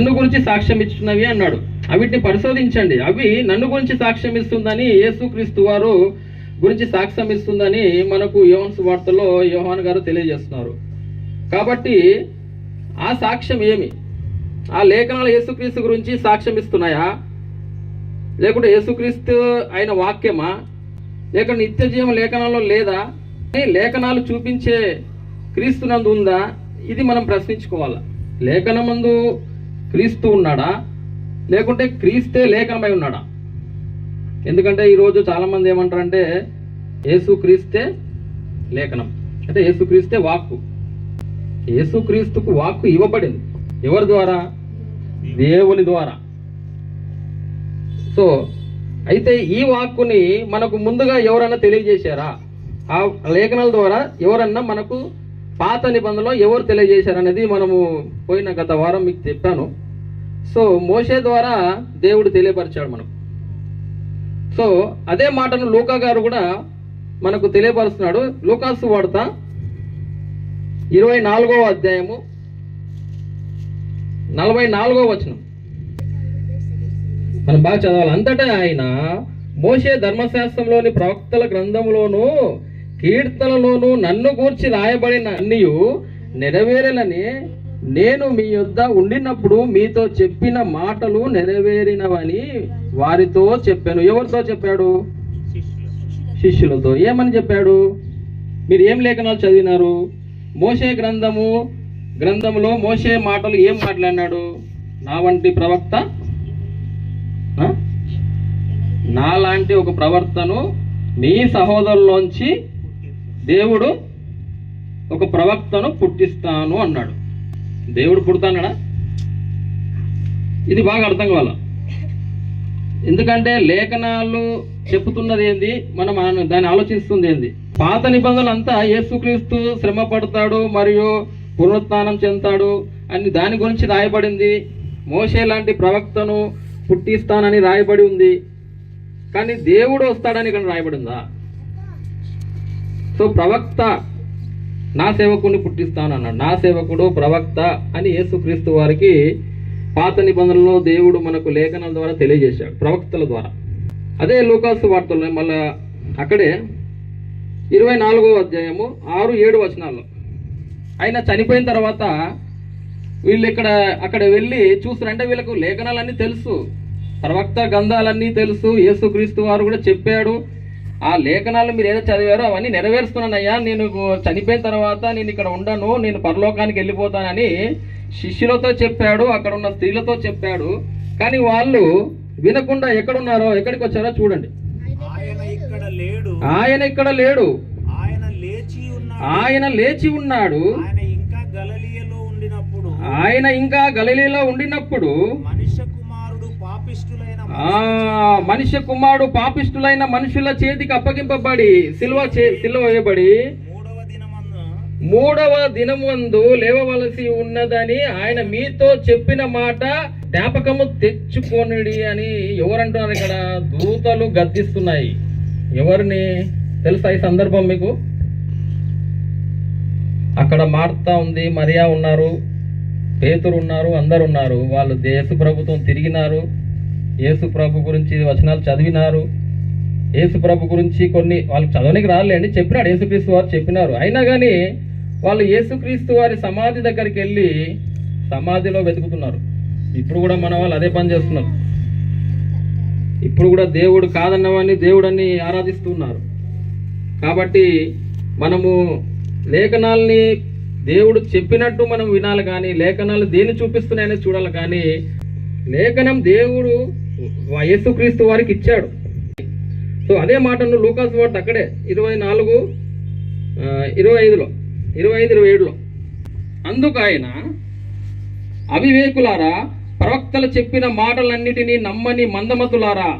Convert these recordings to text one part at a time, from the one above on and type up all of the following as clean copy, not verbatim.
నన్ను గురించి సాక్ష్యం ఇస్తున్నవి అన్నాడు. వీటిని పరిశోధించండి, అవి నన్ను గురించి సాక్ష్యం ఇస్తుందని, యేసుక్రీస్తు వారు గురించి సాక్ష్యం ఇస్తుందని మనకు యోహాను సువార్తలో యోహాను గారు తెలియజేస్తున్నారు. కాబట్టి ఆ సాక్ష్యం ఏమి? ఆ లేఖనాలు యేసుక్రీస్తు గురించి సాక్ష్యం ఇస్తున్నాయా, లేకుంటే యేసుక్రీస్తు అయిన వాక్యమా, లేకుంటే నిత్య జీవం లేఖనాల్లో లేదా, లేఖనాలు చూపించే క్రీస్తునందు ఉందా? ఇది మనం ప్రశ్నించుకోవాలి. లేఖనమందు క్రీస్తు ఉన్నాడా, లేకుంటే క్రీస్తే లేఖనమై ఉన్నాడా? ఎందుకంటే ఈరోజు చాలామంది ఏమంటారంటే యేసుక్రీస్తే లేఖనం, అంటే యేసుక్రీస్తే వాక్కు. యేసుక్రీస్తుకు వాక్కు ఇవ్వబడింది ఎవరి ద్వారా? దేవుని ద్వారా. సో అయితే ఈ వాక్కుని మనకు ముందుగా ఎవరన్నా తెలియజేశారా? ఆ లేఖనాల ద్వారా ఎవరన్నా మనకు పాత నిబంధనలో ఎవరు తెలియజేశారనేది మనము పోయిన గత వారం మీకు చెప్పాను. సో మోషే ద్వారా దేవుడు తెలియపరిచాడు మనకు. సో అదే మాటను లూకా గారు కూడా మనకు తెలియపరుస్తున్నాడు. లూకా సువార్త 24వ అధ్యాయము 44వ వచనం మనం బాగా చదవాలి. అంతటా ఆయన మోషే ధర్మశాస్త్రంలోని ప్రవక్తల గ్రంథంలోను కీర్తనలోను నన్ను గూర్చి రాయబడిన అన్నియు నెరవేరాలని నేను మీ యొద్ద ఉండినప్పుడు మీతో చెప్పిన మాటలు నెరవేరినవని వారితో చెప్పాను. ఎవరితో చెప్పాడు? శిష్యులతో. ఏమని చెప్పాడు? మీరు ఏం లేఖనాలు చదివినారు? మోషే గ్రంథములో మోషే మాటలు ఏం మాట్లాడినాడు? నా వంటి ప్రవక్త, నాలాంటి ఒక ప్రవర్తను మీ సహోదరులోంచి దేవుడు ఒక ప్రవక్తను పుట్టిస్తాను అన్నాడు. దేవుడు పుడతాడా? ఇది బాగా అర్థం కావాల. ఎందుకంటే లేఖనాలు చెప్పుతున్నది ఏంది, మనం దాన్ని ఆలోచిస్తుంది ఏంది? పాత నిబంధనలు అంతా యేసుక్రీస్తు శ్రమ పడతాడు మరియు పునరుత్థానం చెందుతాడు అని దాని గురించి రాయబడింది. మోషే లాంటి ప్రవక్తను పుట్టిస్తానని రాయబడి ఉంది. కానీ దేవుడు వస్తాడని ఇక్కడ రాయబడి ఉందా? సో ప్రవక్త, నా సేవకుడిని పుట్టిస్తాను అన్నాడు. నా సేవకుడు ప్రవక్త అని యేసుక్రీస్తు వారికి పాత నిబంధనలో దేవుడు మనకు లేఖనాల ద్వారా తెలియజేశాడు, ప్రవక్తల ద్వారా. అదే లూకా సువార్తలో మళ్ళా అక్కడే 24వ అధ్యాయము 6-7 వచనాల్లో ఆయన చనిపోయిన తర్వాత వీళ్ళు అక్కడ వెళ్ళి చూస్తారంటే వీళ్ళకు లేఖనాలన్నీ తెలుసు, ప్రవక్త గ్రంథాలన్నీ తెలుసు, యేసుక్రీస్తు వారు కూడా చెప్పాడు. ఆ లేఖనాలు మీరు ఏదో చదివారో అవన్నీ నెరవేరుస్తున్నానయ్యా, నేను చనిపోయిన తర్వాత నేను ఇక్కడ ఉండను, నేను పరలోకానికి వెళ్ళిపోతానని శిష్యులతో చెప్పాడు, అక్కడ ఉన్న స్త్రీలతో చెప్పాడు. కానీ వాళ్ళు వినకుండా ఎక్కడున్నారో, ఎక్కడికి వచ్చారో చూడండి. ఆయన ఇక్కడ లేడు, ఆయన లేచి ఉన్నాడు. ఆయన ఇంకా గలిలీలో ఉండినప్పుడు మనుష్య కుమారుడు పాపిష్టులైన మనుషుల చేతికి అప్పగింపబడి సిలువ వేయబడి 3వ దినమందు లేవవలసి ఉన్నదని ఆయన మీతో చెప్పిన మాట జ్ఞాపకము తెచ్చుకోనిడి అని ఎవరంటున్నారు? ఇక్కడ దూతలు గద్దిస్తున్నాయి. ఎవరిని తెలుసా ఈ సందర్భం మీకు? అక్కడ మార్తా ఉంది, మరియా ఉన్నారు, పేతురు ఉన్నారు, అందరు ఉన్నారు. వాళ్ళు యేసు ప్రభుత్వం తిరిగినారు, యేసు ప్రభు గురించి వచనాలు చదివినారు, యేసు ప్రభు గురించి కొన్ని వాళ్ళకి చదవనికి రాలేండి, చెప్పినాడు, యేసుక్రీస్తు వారు చెప్పినారు. అయినా కానీ వాళ్ళు యేసుక్రీస్తు వారి సమాధి దగ్గరికి వెళ్ళి సమాధిలో వెతుకుతున్నారు. ఇప్పుడు కూడా మన వాళ్ళు అదే పని చేస్తున్నారు. ఇప్పుడు కూడా దేవుడు కాదన్నవాన్ని దేవుడని ఆరాధిస్తున్నారు. కాబట్టి మనము లేఖనాల్ని దేవుడు చెప్పినట్టు మనం వినాలి, కానీ లేఖనాలు దేన్ని చూపిస్తున్నాయని చూడాలి. కానీ లేఖనం దేవుడు యేసుక్రీస్తు వారికి ఇచ్చాడు. సో అదే మాటను లూకా సువార్త అక్కడే 25-27లో అందుకు ఆయన, అవివేకులారా, ప్రవక్తలు చెప్పిన మాటలన్నిటినీ నమ్మని మందమతులారా,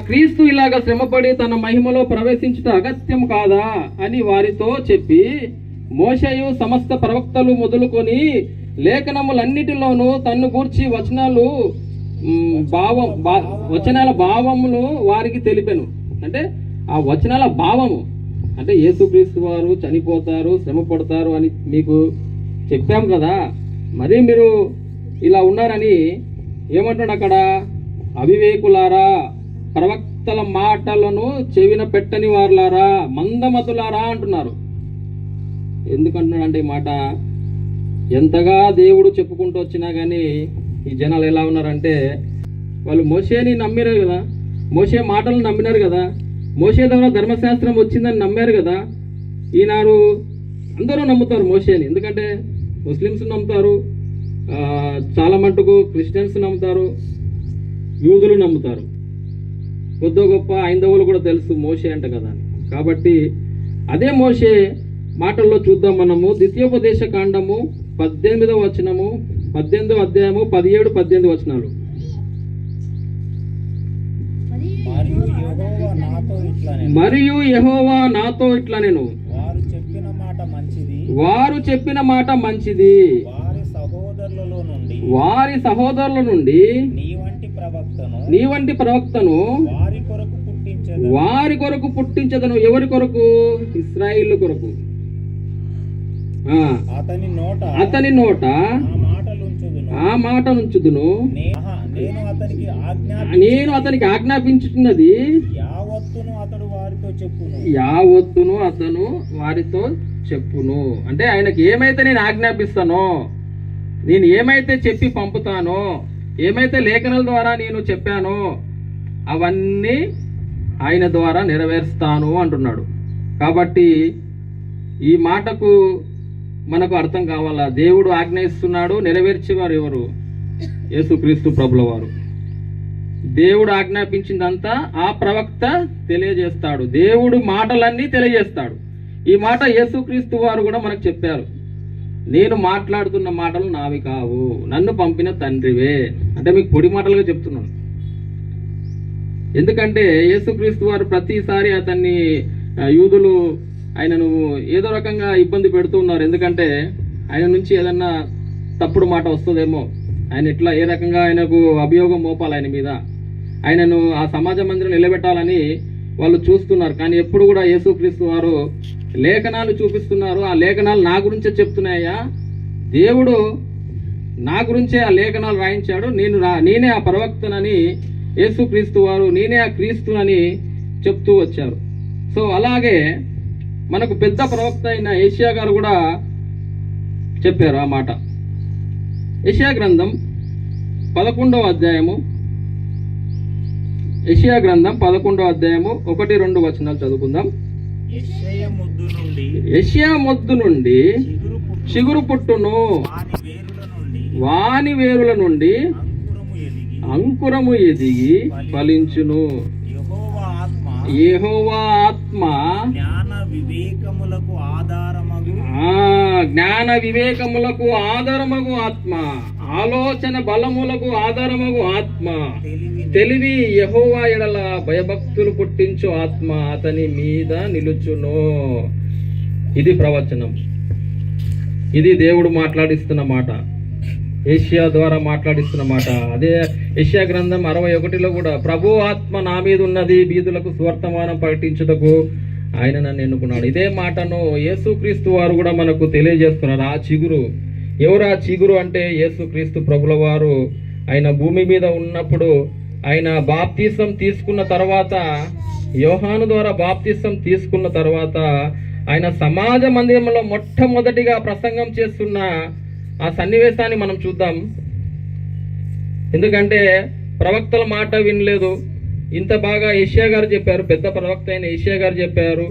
క్రీస్తు ఇలాగ శ్రమపడి తన మహిమలో ప్రవేశించుట అగత్యం కాదా అని వారితో చెప్పి, మోషేయు సమస్త ప్రవక్తలు మొదలుకొని లేఖనములన్నిటిలోనూ తన్ను గూర్చి వచనాల భావమును వారికి తెలిపెను. అంటే ఆ వచనాల భావము అంటే యేసుక్రీస్తు వారు చనిపోతారు, శ్రమ పడతారు అని మీకు చెప్పాం కదా, మరి మీరు ఇలా ఉన్నారని ఏమంటున్నాడు అక్కడ? అవివేకులారా, ప్రవక్తల మాటలను చెవిన పెట్టని వారులారా, మందమతులారా అంటున్నారు. ఎందుకంటున్నాడు అంటే ఈ మాట, ఎంతగా దేవుడు చెప్పుకుంటూ వచ్చినా కానీ ఈ జనాలు ఎలా ఉన్నారంటే, వాళ్ళు మోషేని నమ్మారు కదా, మోషే మాటలను నమ్మినారు కదా, మోషే ద్వారా ధర్మశాస్త్రం వచ్చిందని నమ్మారు కదా. ఈనాడు అందరూ నమ్ముతారు మోషేని, ఎందుకంటే ముస్లిమ్స్ నమ్ముతారు, చాలా మటుకు క్రిస్టియన్స్ నమ్ముతారు, యూదులు నమ్ముతారు, కొద్ది గొప్ప హైందవులు కూడా తెలుసు మోషే అంట కదా అని. కాబట్టి అదే మోషే మాటల్లో చూద్దాం మనము. ద్వితీయోపదేశ కాండము 18వ వచనము, 18వ అధ్యాయము 17-18 వచనాలు. మరియు యెహోవా నాతో ఇట్లా నేను, వారు చెప్పిన మాట మంచిది, వారి సహోదరుల నుండి నీ వంటి ప్రవక్తను వారి కొరకు పుట్టించదను. ఎవరి కొరకు? ఇశ్రాయేలు కొరకు. అతని నోట ఆ మాట నుంచుదును, నేను అతనికి ఆజ్ఞాపించుతున్నది యావత్తును అతను వారితో చెప్పును. అంటే ఆయనకి ఏమైతే నేను ఆజ్ఞాపిస్తానో, నేను ఏమైతే చెప్పి పంపుతానో, ఏమైతే లేఖనాల ద్వారా నేను చెప్పానో అవన్నీ ఆయన ద్వారా నెరవేరుస్తాను అంటున్నాడు. కాబట్టి ఈ మాటకు మనకు అర్థం కావాలా? దేవుడు ఆజ్ఞ ఇస్తున్నాడు, నెరవేర్చేవారు ఎవరు? యేసుక్రీస్తు ప్రభుల వారు. దేవుడు ఆజ్ఞాపించిందంతా ఆ ప్రవక్త తెలియజేస్తాడు, దేవుడు మాటలన్నీ తెలియజేస్తాడు. ఈ మాట యేసుక్రీస్తు వారు కూడా మనకు చెప్పారు, నేను మాట్లాడుతున్న మాటలు నావి కావు, నన్ను పంపిన తండ్రివే. అంటే మీకు పొడి మాటలుగా చెప్తున్నాను. ఎందుకంటే యేసుక్రీస్తు వారు ప్రతిసారి అతన్ని యూదులు ఆయనను ఏదో రకంగా ఇబ్బంది పెడుతూ ఉన్నారు. ఎందుకంటే ఆయన నుంచి ఏదన్నా తప్పుడు మాట వస్తుందేమో, ఆయన ఎట్లా ఏ రకంగా ఆయనకు అభియోగం మోపాలి ఆయన మీద, ఆయనను ఆ సమాజ మందిరం నిలబెట్టాలని వాళ్ళు చూస్తున్నారు. కానీ ఎప్పుడు కూడా యేసుక్రీస్తు వారు లేఖనాలు చూపిస్తున్నారు. ఆ లేఖనాలు నా గురించే చెప్తున్నాయా, దేవుడు నా గురించే ఆ లేఖనాలు రాయించాడు, నేనే ఆ ప్రవక్తనని యేసుక్రీస్తు వారు, నేనే ఆ క్రీస్తునని చెప్తూ వచ్చారు. సో అలాగే మనకు పెద్ద ప్రవక్త అయిన యెషయా గారు కూడా చెప్పారు ఆ మాట. యెషయా గ్రంథం 11వ అధ్యాయము, యెషయా గ్రంథం 11వ అధ్యాయము 1-2 వచనాలు చదువుకుందాం. యెషయా మొద్దు నుండి చిగురు పుట్టును, వాని వేరుల నుండి అంకురము ఎదిగి ఫలించును. యెహోవా ఆత్మ జ్ఞాన వివేకములకు ఆధారమగు ఆత్మ, ఆలోచన బలములకు ఆధారమగు ఆత్మ, తెలివి యెహోవా ఎడల భయభక్తులు పుట్టించు ఆత్మ అతని మీద నిలుచును. ఇది ప్రవచనం, ఇది దేవుడు మాట్లాడిస్తున్న మాట, యెషయా ద్వారా మాట్లాడిస్తున్న మాట. అదే యెషయా గ్రంథం 61లో కూడా, ప్రభు ఆత్మ నా మీద ఉన్నది, బీదులకు సువర్తమానం ప్రకటించుటకు ఆయన నన్ను ఎన్నుకున్నాడు. ఇదే మాటను యేసుక్రీస్తు వారు కూడా మనకు తెలియజేస్తున్నారు. ఆ చిగురు ఎవరు? ఆ చిగురు అంటే యేసుక్రీస్తు ప్రభుల వారు. ఆయన భూమి మీద ఉన్నప్పుడు ఆయన బాప్తిసం తీసుకున్న తర్వాత, యోహాను ద్వారా బాప్తిసం తీసుకున్న తర్వాత ఆయన సమాజ మందిరంలో మొట్టమొదటిగా ప్రసంగం చేస్తున్న ఆ సన్నివేశాన్ని మనం చూద్దాం. ఎందుకంటే ప్రవక్తల మాట వినలేదు. ఇంత బాగా యెషయా గారు చెప్పారు, పెద్ద ప్రవక్త అయిన యెషయా గారు చెప్పారు.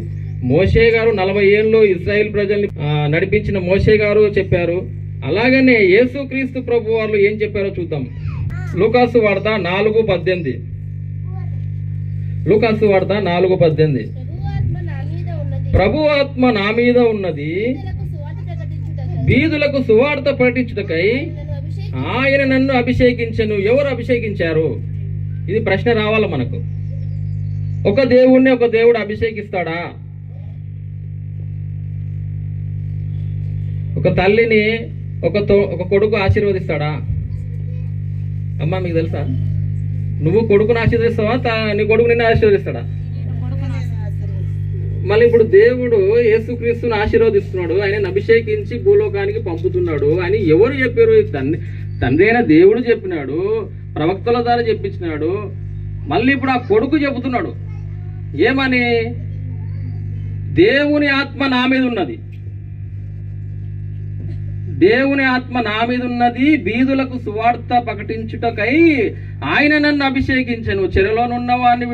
మోషే గారు 40 ఏళ్ళు ఇశ్రాయేల్ ప్రజల్ని నడిపించిన మోషే గారు చెప్పారు. అలాగనే యేసుక్రీస్తు ప్రభు వాళ్ళు ఏం చెప్పారో చూద్దాం. లూకాసు వార్త 4:18. లూకాసు వార్త 4:18. ప్రభు ఆత్మ నా మీద ఉన్నది, బీదులకు సువార్త ప్రకటించుటకై ఆయన నన్ను అభిషేకించెను. ఎవరు అభిషేకించారు? ఇది ప్రశ్న రావాలి మనకు. ఒక దేవుణ్ణి ఒక దేవుడు అభిషేకిస్తాడా? ఒక తల్లిని ఒక కొడుకు ఆశీర్వదిస్తాడా? అమ్మా మీకు తెలుసా? నువ్వు కొడుకుని ఆశీర్వదిస్తావా, నీ కొడుకు నిన్ను ఆశీర్వదిస్తాడా? మళ్ళీ ఇప్పుడు దేవుడు యేసుక్రీస్తుని ఆశీర్వదిస్తున్నాడు, ఆయనను అభిషేకించి భూలోకానికి పంపుతున్నాడు అని ఎవరు చెప్పారు? తండ్రి అయిన దేవుడు చెప్పినాడు, ప్రవక్తల ద్వారా చెప్పించినాడు. మళ్ళీ ఇప్పుడు ఆ కొడుకు చెబుతున్నాడు ఏమని? దేవుని ఆత్మ నా మీద ఉన్నది, దేవుని ఆత్మ నా మీద ఉన్నది, బీదులకు సువార్త ప్రకటించుటకై ఆయన నన్ను అభిషేకించెను, చెరలోనున్న వారిని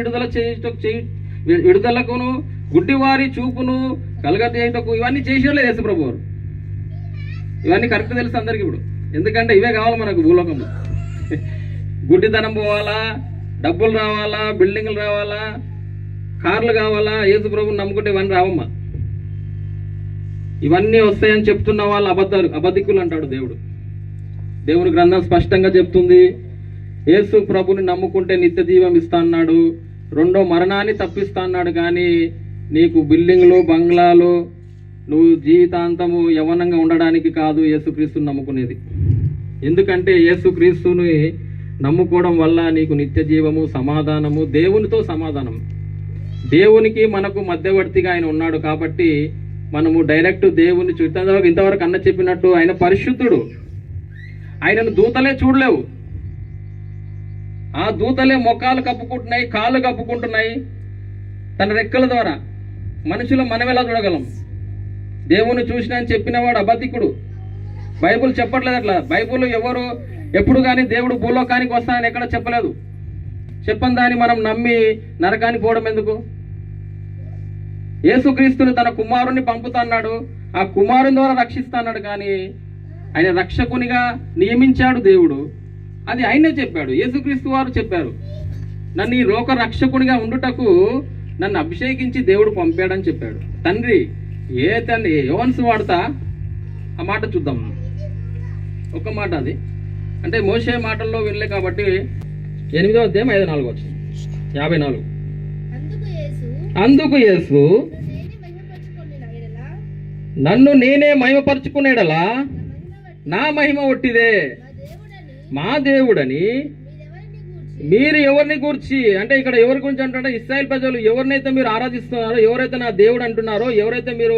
విడుదలకును, గుడ్డివారి చూపును కలగజేయుటకు, ఇవన్నీ చేసేయలేదు యేసు ప్రభు వారు. ఇవన్నీ కరెక్ట్ తెలుసు అందరికి ఇప్పుడు, ఎందుకంటే ఇవే కావాలి మనకు భూలోకంలో. గుడ్డితనం పోవాలా, డబ్బులు రావాలా, బిల్డింగ్లు రావాలా, కార్లు కావాలా, యేసు ప్రభుని నమ్ముకుంటే ఇవన్నీ రావమ్మా. ఇవన్నీ వస్తాయని చెప్తున్న వాళ్ళు అబద్ధికులు అంటాడు దేవుడు. దేవుని గ్రంథం స్పష్టంగా చెప్తుంది, యేసు ప్రభుని నమ్ముకుంటే నిత్య జీవం ఇస్తా అన్నాడు, రెండో మరణాన్ని తప్పిస్తా అన్నాడు. కానీ నీకు బిల్డింగ్లు, బంగ్లాలు, నువ్వు జీవితాంతము యవ్వనంగా ఉండడానికి కాదు యేసుక్రీస్తుని నమ్ముకునేది. ఎందుకంటే యేసుక్రీస్తుని నమ్ముకోవడం వల్ల నీకు నిత్య జీవము, సమాధానము, దేవునితో సమాధానం. దేవునికి మనకు మధ్యవర్తిగా ఆయన ఉన్నాడు కాబట్టి మనము డైరెక్ట్ దేవుని చూద్దాం. ఇంతవరకు అన్న చెప్పినట్టు ఆయన పరిశుద్ధుడు, ఆయనను దూతలే చూడలేవు. ఆ దూతలే మొఖాలు కప్పుకుంటున్నాయి, కాళ్ళు కప్పుకుంటున్నాయి తన రెక్కల ద్వారా. మనుషులు మనం ఎలా చూడగలం? దేవుని చూసినా అని చెప్పినవాడు అబద్ధికుడు. బైబుల్ చెప్పట్లేదు అట్లా. బైబుల్ ఎవరు ఎప్పుడు కానీ దేవుడు భూలోకానికి వస్తానని ఎక్కడ చెప్పలేదు. చెప్పని దాన్ని మనం నమ్మి నరకానికి పోవడం ఎందుకు? యేసుక్రీస్తుని తన కుమారుణ్ణి పంపుతాన్నాడు, ఆ కుమారుని ద్వారా రక్షిస్తాన్నాడు. కానీ ఆయన రక్షకునిగా నియమించాడు దేవుడు, అది ఆయనే చెప్పాడు. యేసుక్రీస్తు వారు చెప్పారు, నన్ను ఈ లోక రక్షకునిగా ఉండుటకు నన్ను అభిషేకించి దేవుడు పంపాడని చెప్పాడు. తండ్రి యోహాను వార్త ఆ మాట చూద్దాం. ఒక మాట అది, అంటే మోషే మాటల్లో వినలే కాబట్టి 8వ అధ్యాయం 54 అందుకు యేసు నన్ను నేనే మహిమపరుచుకునేడలా నా మహిమ ఒట్టిదే, మా దేవుడని మీరు ఎవరిని గూర్చి, అంటే ఇక్కడ ఎవరి గురించి అంటుంటే ఇశ్రాయేల్ ప్రజలు ఎవరినైతే మీరు ఆరాధిస్తున్నారో, ఎవరైతే నా దేవుడు అంటున్నారో, ఎవరైతే మీరు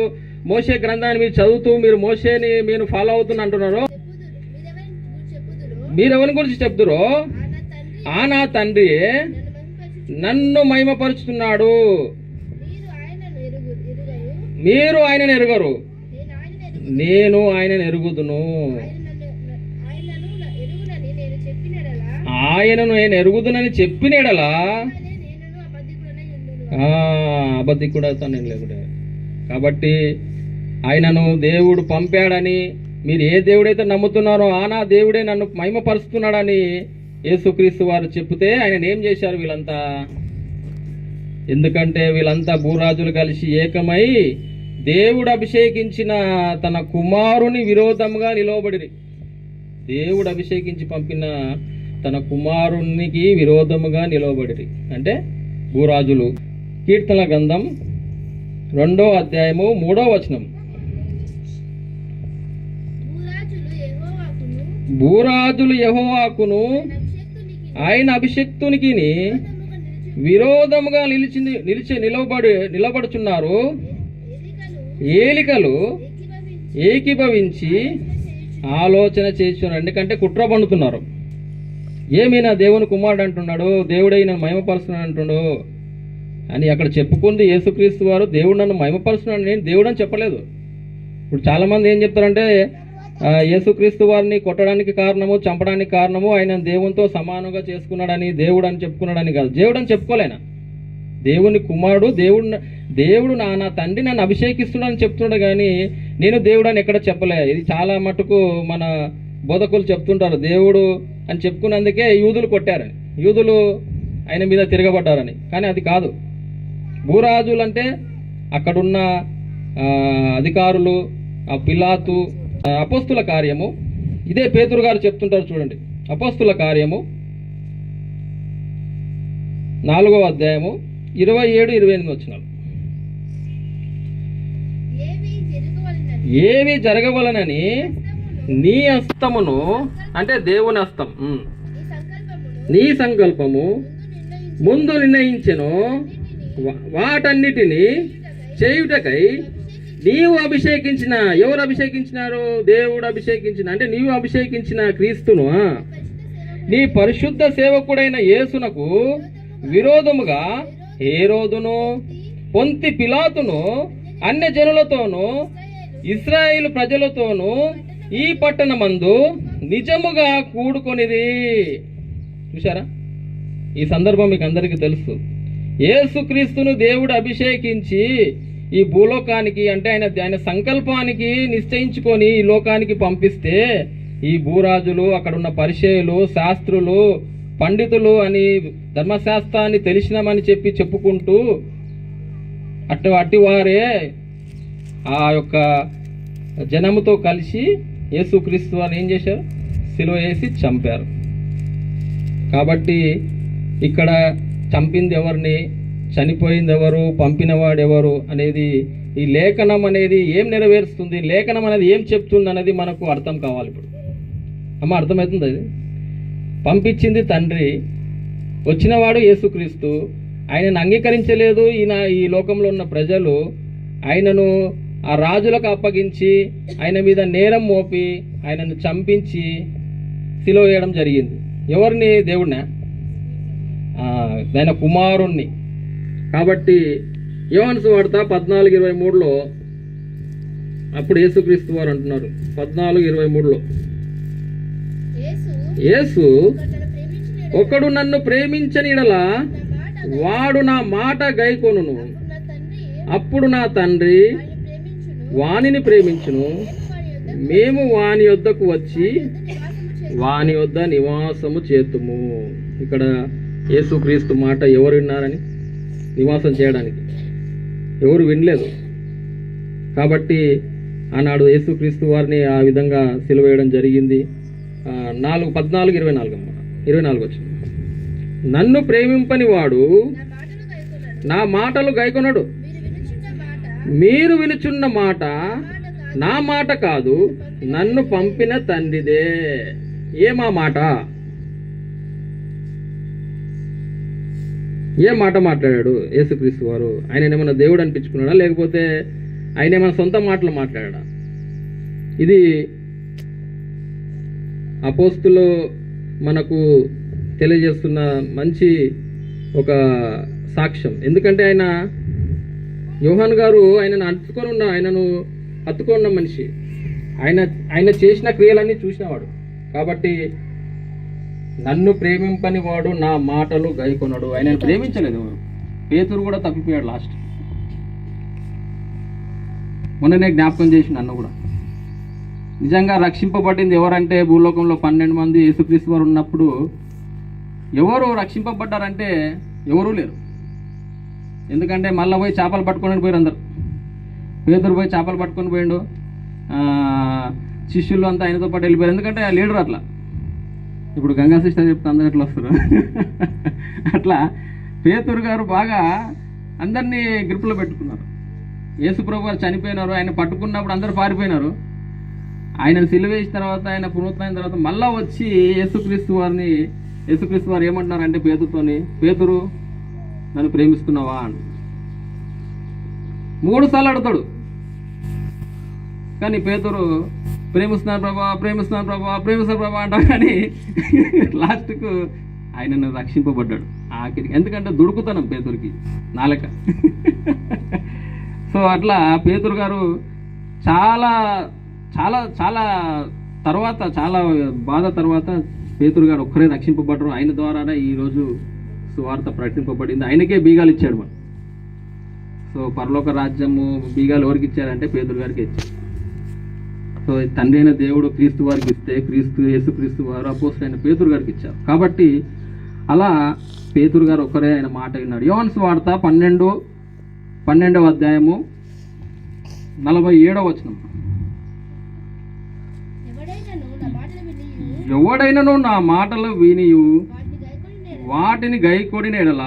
మోషే గ్రంథాన్ని మీరు చదువుతూ మీరు మోషేని మీరు ఫాలో అవుతున్నా అంటున్నారో, మీరు ఎవరి గురించి చెప్తురో ఆ నా తండ్రి నన్ను మహిమపరుచుతున్నాడు. మీరు ఆయనను ఎరుగరు, నేను ఆయనను ఎరుగుదును. ఆయనను నేను ఎరుగుదునని చెప్పినడలా అబద్ధికుడు అవుతాను నేను లేకుండా. కాబట్టి ఆయనను దేవుడు పంపాడని మీరు ఏ దేవుడైతే నమ్ముతున్నారో ఆ నా దేవుడే నన్ను మహిమపరుస్తున్నాడని యేసుక్రీస్తు వారు చెప్తే ఆయన ఏం చేశారు వీళ్ళంతా? ఎందుకంటే వీళ్ళంతా భూరాజులు కలిసి ఏకమై దేవుడు అభిషేకించిన తన కుమారుని విరోధంగా నిలవబడిరి. దేవుడు అభిషేకించి పంపిన తన కుమారునికి విరోధముగా నిలవబడిరి అంటే భూరాజులు. కీర్తన గ్రంథం 2వ అధ్యాయము 3వ వచనం, భూరాజులు యెహోవాకును ఆయన అభిషేక్తునికి విరోధముగా నిలబడుచున్నారు. ఏలికలు ఏకీభవించి ఆలోచన చేస్తున్నారు. ఎందుకంటే కుట్ర పండుతున్నారు. ఏమైనా దేవుని కుమారుడు అంటున్నాడు, దేవుడై నన్ను మహిమపరుస్తున్నాడు అంటున్నాడు అని అక్కడ చెప్పుకుంది యేసుక్రీస్తు వారు. దేవుడు నన్ను మహిమపరుస్తున్నాడు, నేను దేవుడు అని చెప్పలేదు. ఇప్పుడు చాలామంది ఏం చెప్తారంటే యేసుక్రీస్తు వారిని కొట్టడానికి కారణము, చంపడానికి కారణము ఆయన దేవునితో సమానంగా చేసుకున్నాడని, దేవుడు అని చెప్పుకున్నాడని కాదు. దేవుడు అని చెప్పుకోలేనా? దేవుని కుమారుడు, దేవుడు నా తండ్రి నన్ను అభిషేకిస్తున్నాడని చెప్తున్నాడు. కానీ నేను దేవుడు అని ఎక్కడ చెప్పలే. ఇది చాలా మటుకు మన బోధకులు చెప్తుంటారు. దేవుడు అని చెప్పుకున్నందుకే యూదులు కొట్టారని, యూదులు ఆయన మీద తిరగబడ్డారని. కానీ అది కాదు. భూరాజులు అంటే అక్కడున్న అధికారులు, ఆ పిలాతు. అపోస్తుల కార్యము, ఇదే పేతురు గారు చెప్తుంటారు చూడండి. అపోస్తుల కార్యము 4వ అధ్యాయము 27-28 వచనాలు. ఏవి జరగవలనని నీ హస్తమును, అంటే దేవుని హస్తం, నీ సంకల్పము ముందు నిర్ణయించెను, వాటన్నిటిని చేయుటకై నీవు అభిషేకించిన, ఎవరు అభిషేకించినారు? దేవుడు అభిషేకించిన, అంటే నీవు అభిషేకించిన క్రీస్తును నీ పరిశుద్ధ సేవకుడైన యేసునకు విరోధముగా హేరోదును, పొంతి పిలాతును, అన్య జనులతోనూ ఇశ్రాయేలు ప్రజలతోనూ ఈ పట్టణమందు నిజముగా కూడుకొనిది. చూశారా? ఈ సందర్భం మీకు అందరికీ తెలుసు. యేసుక్రీస్తును దేవుడు అభిషేకించి ఈ భూలోకానికి, అంటే ఆయన సంకల్పానికి నిశ్చయించుకొని ఈ లోకానికి పంపిస్తే ఈ భూరాజులు, అక్కడున్న పరిచయులు, శాస్త్రులు, పండితులు అని ధర్మశాస్త్రాన్ని తెలిసినామని చెప్పుకుంటూ అట్టివారే ఆ యొక్క జనముతో కలిసి యేసుక్రీస్తు అని ఏం చేశారు? సిలువ వేసి చంపారు. కాబట్టి ఇక్కడ చంపింది ఎవరిని, చనిపోయింది ఎవరు, పంపినవాడు ఎవరు అనేది ఈ లేఖనం అనేది ఏం నెరవేరుస్తుంది, లేఖనం అనేది ఏం చెప్తుంది అనేది మనకు అర్థం కావాలి. ఇప్పుడు అమ్మ అర్థమవుతుంది. అది పంపించింది తండ్రి, వచ్చినవాడు యేసుక్రీస్తు. ఆయనను అంగీకరించలేదు ఈ లోకంలో ఉన్న ప్రజలు. ఆయనను ఆ రాజులకు అప్పగించి ఆయన మీద నేరం మోపి ఆయనను చంపించి సిలువ వేయడం జరిగింది. ఎవరిని? దేవుడినా? ఆయన కుమారుణ్ణి. కాబట్టి యోహాను సువార్త 14:23లో అప్పుడు యేసుక్రీస్తు వారు అంటున్నారు, 14:23లో, యేసు ఒకడు నన్ను ప్రేమించని యెడల వాడు నా మాట గైకొనును, అప్పుడు నా తండ్రి వానిని ప్రేమించును, మేము వాని యొద్దకు వచ్చి వాని యొద్ద నివాసము చేతుము. ఇక్కడ యేసుక్రీస్తు మాట ఎవరు విన్నారని? నివాసం చేయడానికి ఎవరు వినలేదు. కాబట్టి ఆనాడు యేసుక్రీస్తు వారిని ఆ విధంగా సిలువ వేయడం జరిగింది. 14:24 వచ్చింది. నన్ను ప్రేమింపని వాడు నా మాటలు గైకొనడు. మీరు వినుచున్న మాట నా మాట కాదు, నన్ను పంపిన తండ్రిదే. ఏమా మాట? ఏ మాట మాట్లాడాడు యేసుక్రీస్తు వారు? ఆయన ఏమన్నా దేవుడు అనిపించుకున్నాడా, లేకపోతే ఆయన ఏమైనా సొంత మాటలు మాట్లాడా? ఇది అపోస్తులు మనకు తెలియజేస్తున్న మంచి ఒక సాక్ష్యం. ఎందుకంటే ఆయన యోహాను గారు ఆయనను హత్తుకున్న మనిషి. ఆయన చేసిన క్రియలన్నీ చూసినవాడు. కాబట్టి నన్ను ప్రేమింపని వాడు నా మాటలు గైకొనడు. ఆయన ప్రేమించలేదు. పేతురు కూడా తప్పిపోయాడు లాస్ట్. మొన్ననే జ్ఞాపకం చేసి నన్ను కూడా. నిజంగా రక్షింపబడింది ఎవరంటే భూలోకంలో 12 మంది యేసుక్రీస్తు వారు ఉన్నప్పుడు ఎవరు రక్షింపబడ్డారంటే ఎవరూ లేరు. ఎందుకంటే మళ్ళీ పోయి చేపలు పట్టుకొని పోయారు అందరు. పేతురు పోయి చేపలు పట్టుకొని పోయిండు, శిష్యులు అంతా ఆయనతో పాటు వెళ్ళిపోయారు. ఎందుకంటే లీడర్ అట్లా. ఇప్పుడు గంగా సిస్టర్ చెప్తే అందరు ఎట్లా వస్తారు అట్లా పేతురు గారు బాగా అందరినీ గ్రిప్లో పెట్టుకున్నారు. యేసుప్రభు గారు చనిపోయినారు, ఆయన పట్టుకున్నప్పుడు అందరూ పారిపోయినారు. ఆయన సిలువ వేసిన తర్వాత, ఆయన పునరుత్థానం తర్వాత మళ్ళా వచ్చి యేసుక్రీస్తు వారు ఏమంటున్నారంటే పేతురుతోని, పేతురు నన్ను ప్రేమిస్తున్నావా అని 3 సార్లు అడుగుతాడు. కానీ పేతురు ప్రేమిస్తున్నాను ప్రభా అంటావు. కానీ లాస్ట్కు ఆయనను రక్షింపబడ్డాడు ఆఖరికి. ఎందుకంటే దుడుకుతాను పేతురికి నాలక. సో అట్లా పేతురు గారు చాలా చాలా చాలా తర్వాత, చాలా బాధ తర్వాత పేతురు గారు ఒక్కరే రక్షింపబడ్డారు. ఆయన ద్వారానే ఈరోజు సువార్త ప్రకటింపబడింది. ఆయనకే బీగాలు ఇచ్చాడు మనం. సో పరలోక రాజ్యము బీగాలు ఎవరికి ఇచ్చారంటే పేతురు గారికి ఇచ్చారు. సో తండ్రి అయిన దేవుడు క్రీస్తు వారికి ఇస్తే, యేసుక్రీస్తు వారు అపోస్తలుడైన పేతురు గారికి ఇచ్చారు. కాబట్టి అలా పేతురు గారు ఒక్కరే ఆయన మాట విన్నాడు. యోహాను సువార్త 12వ అధ్యాయము 47వ వచనం, ఎవడైనను నా మాటలు వినియు వాటిని గైకొనిన యెడల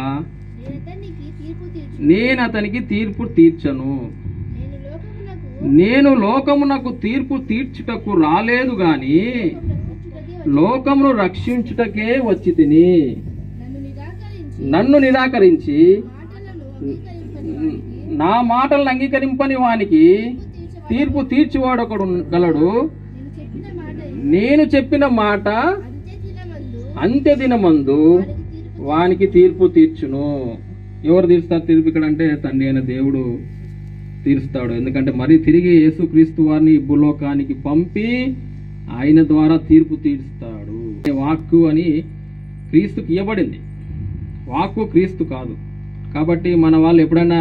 నేను అతనికి తీర్పు తీర్చను. నేను లోకమునకు తీర్పు తీర్చుటకు రాలేదు గాని లోకమును రక్షించుటకే వచ్చి తిని. నన్ను నిరాకరించి నా మాటలను అంగీకరింపని వానికి తీర్పు తీర్చివాడొకడు గలడు. నేను చెప్పిన మాట అంత్యదినమందు వానికి తీర్పు తీర్చును. ఎవరు తీరుస్తారు తీర్పు ఇక్కడ అంటే తండ్రి అయిన దేవుడు తీరుస్తాడు. ఎందుకంటే మరి తిరిగి యేసుక్రీస్తు వారిని భూలోకానికి పంపి ఆయన ద్వారా తీర్పు తీరుస్తాడు. వాక్కు అని క్రీస్తుకి ఇవ్వబడింది, వాక్కు క్రీస్తు కాదు. కాబట్టి మన వాళ్ళు ఎప్పుడైనా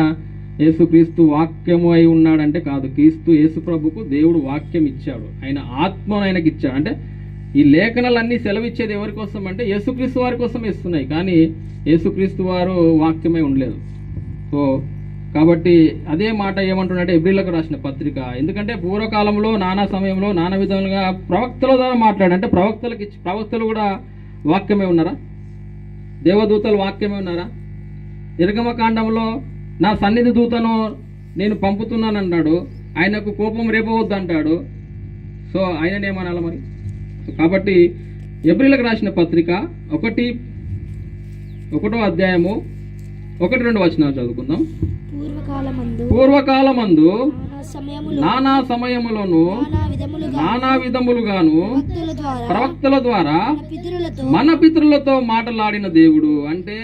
యేసుక్రీస్తు వాక్యము అయి ఉన్నాడంటే కాదు. క్రీస్తు యేసు ప్రభుకు దేవుడు వాక్యం ఇచ్చాడు, ఆయన ఆత్మను ఆయనకి ఇచ్చాడు. అంటే ఈ లేఖనాలన్నీ సెలవిచ్చేది ఎవరి కోసం అంటే యేసుక్రీస్తు వారి కోసం ఇస్తున్నాయి, కానీ యేసుక్రీస్తు వారు వాక్యమై ఉండలేదు. సో కాబట్టి అదే మాట ఏమంటున్నట్టే ఎబ్రీలకు రాసిన పత్రిక. ఎందుకంటే పూర్వకాలంలో నానా సమయంలో నానా విధాలుగా ప్రవక్తల ద్వారా మాట్లాడు. అంటే ప్రవక్తలు కూడా వాక్యమే ఉన్నారా? దేవదూతలు వాక్యమే ఉన్నారా? నిర్గమకాండంలో నా సన్నిధి దూతను నేను పంపుతున్నాను అన్నాడు, ఆయనకు కోపం రేపవద్దు అంటాడు. సో ఆయననేమనాలి మరి? కాబట్టి ఎబ్రీలకు రాసిన పత్రిక 1వ అధ్యాయము 1-2 వచనాలు చదువుకుందాం. పూర్వకాలమందు నానా సమయములను నానా విధములుగాను ప్రవక్తల ద్వారా మన పితరులతో మాట్లాడిన దేవుడు. అంటే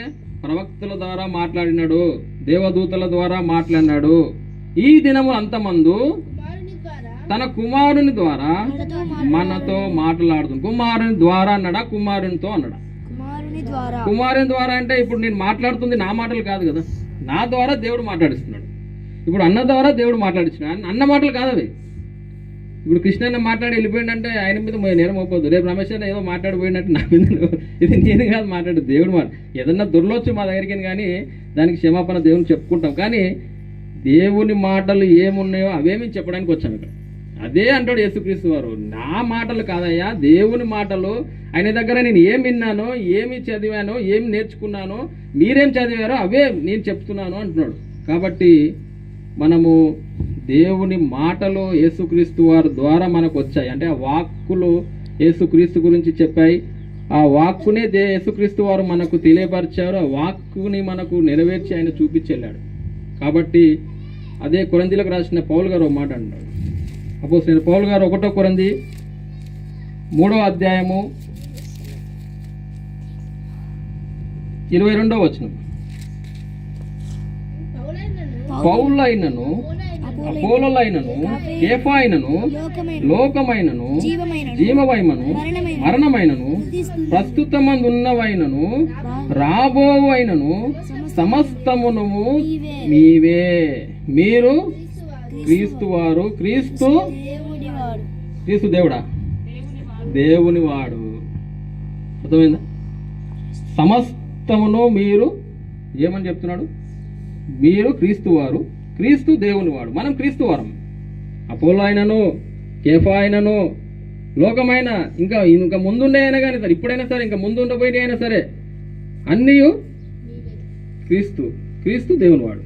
ప్రవక్తల ద్వారా మాట్లాడినాడు, దేవదూతల ద్వారా మాట్లాడినాడు. ఈ దినము అంతమందు తన కుమారుని ద్వారా మనతో మాట్లాడుతుంది. కుమారుని ద్వారా అన్నాడా, కుమారునితో అన్నాడా? కుమారుని ద్వారా అంటే ఇప్పుడు నేను మాట్లాడుతుంది నా మాటలు కాదు కదా, నా ద్వారా దేవుడు మాట్లాడిస్తున్నాడు. ఇప్పుడు అన్న ద్వారా దేవుడు మాట్లాడిస్తున్నాడు, అన్న మాటలు కాదు అవి. ఇప్పుడు కృష్ణన్న మాట్లాడి వెళ్ళిపోయిందంటే ఆయన మీద నేరం అయిపోద్దు. రేపు రమేష్ అన్న ఏదో మాట్లాడిపోయినట్టు నా మీద ఇది నేను కాదు మాట్లాడు, దేవుడు మాట. ఏదన్నా దొరలొచ్చు మా దగ్గరికి, కానీ దానికి క్షమాపణ దేవుని చెప్పుకుంటాం. కానీ దేవుని మాటలు ఏమున్నాయో అవేమి చెప్పడానికి వచ్చాము ఇక్కడ. అదే అంటాడు యేసుక్రీస్తు వారు, నా మాటలు కాదయ్యా దేవుని మాటలు. ఆయన దగ్గర నేను ఏం విన్నానో, ఏమి చదివానో, ఏమి నేర్చుకున్నానో, మీరేం చదివారో అవే నేను చెప్తున్నాను అంటున్నాడు. కాబట్టి మనము దేవుని మాటలు యేసుక్రీస్తు వారి ద్వారా మనకు వచ్చాయి. అంటే ఆ వాక్కులు యేసుక్రీస్తు గురించి చెప్పాయి. ఆ వాక్కునే యేసుక్రీస్తు వారు మనకు తెలియపరిచారు. ఆ వాక్కుని మనకు నెరవేర్చి ఆయన చూపించెళ్ళాడు. కాబట్టి అదే కొరింథీయులకు రాసిన పౌలు గారు ఒక మాట అన్నాడు. అపోస్తలుడైన పౌలు గారు 1 కొరింథీ 3వ అధ్యాయము 22వ వచనం. పౌలైనను అపోలోలైనను కేఫాయినను లోకమైనను జీవమైనను మరణమైనను ప్రస్తుతమందున్నవైనను రాబోవైనను సమస్తమును మీవే. మీరు క్రీస్తు వారు. క్రీస్తు దేవుడా? దేవుని వాడు. అర్థమైందా? సమస్తమును మీరు ఏమని చెప్తున్నాడు? మీరు క్రీస్తు వారు, క్రీస్తు దేవుని వాడు. మనం క్రీస్తు వారం. అపోలో అయినను, కేఫా అయినను, లోకమైన ఇంకా ముందుండే అయినా కానీ సరే, ఇప్పుడైనా సరే, ఇంకా ముందు ఉండబోయిన అయినా సరే, అన్నీ క్రీస్తు దేవుని వాడు.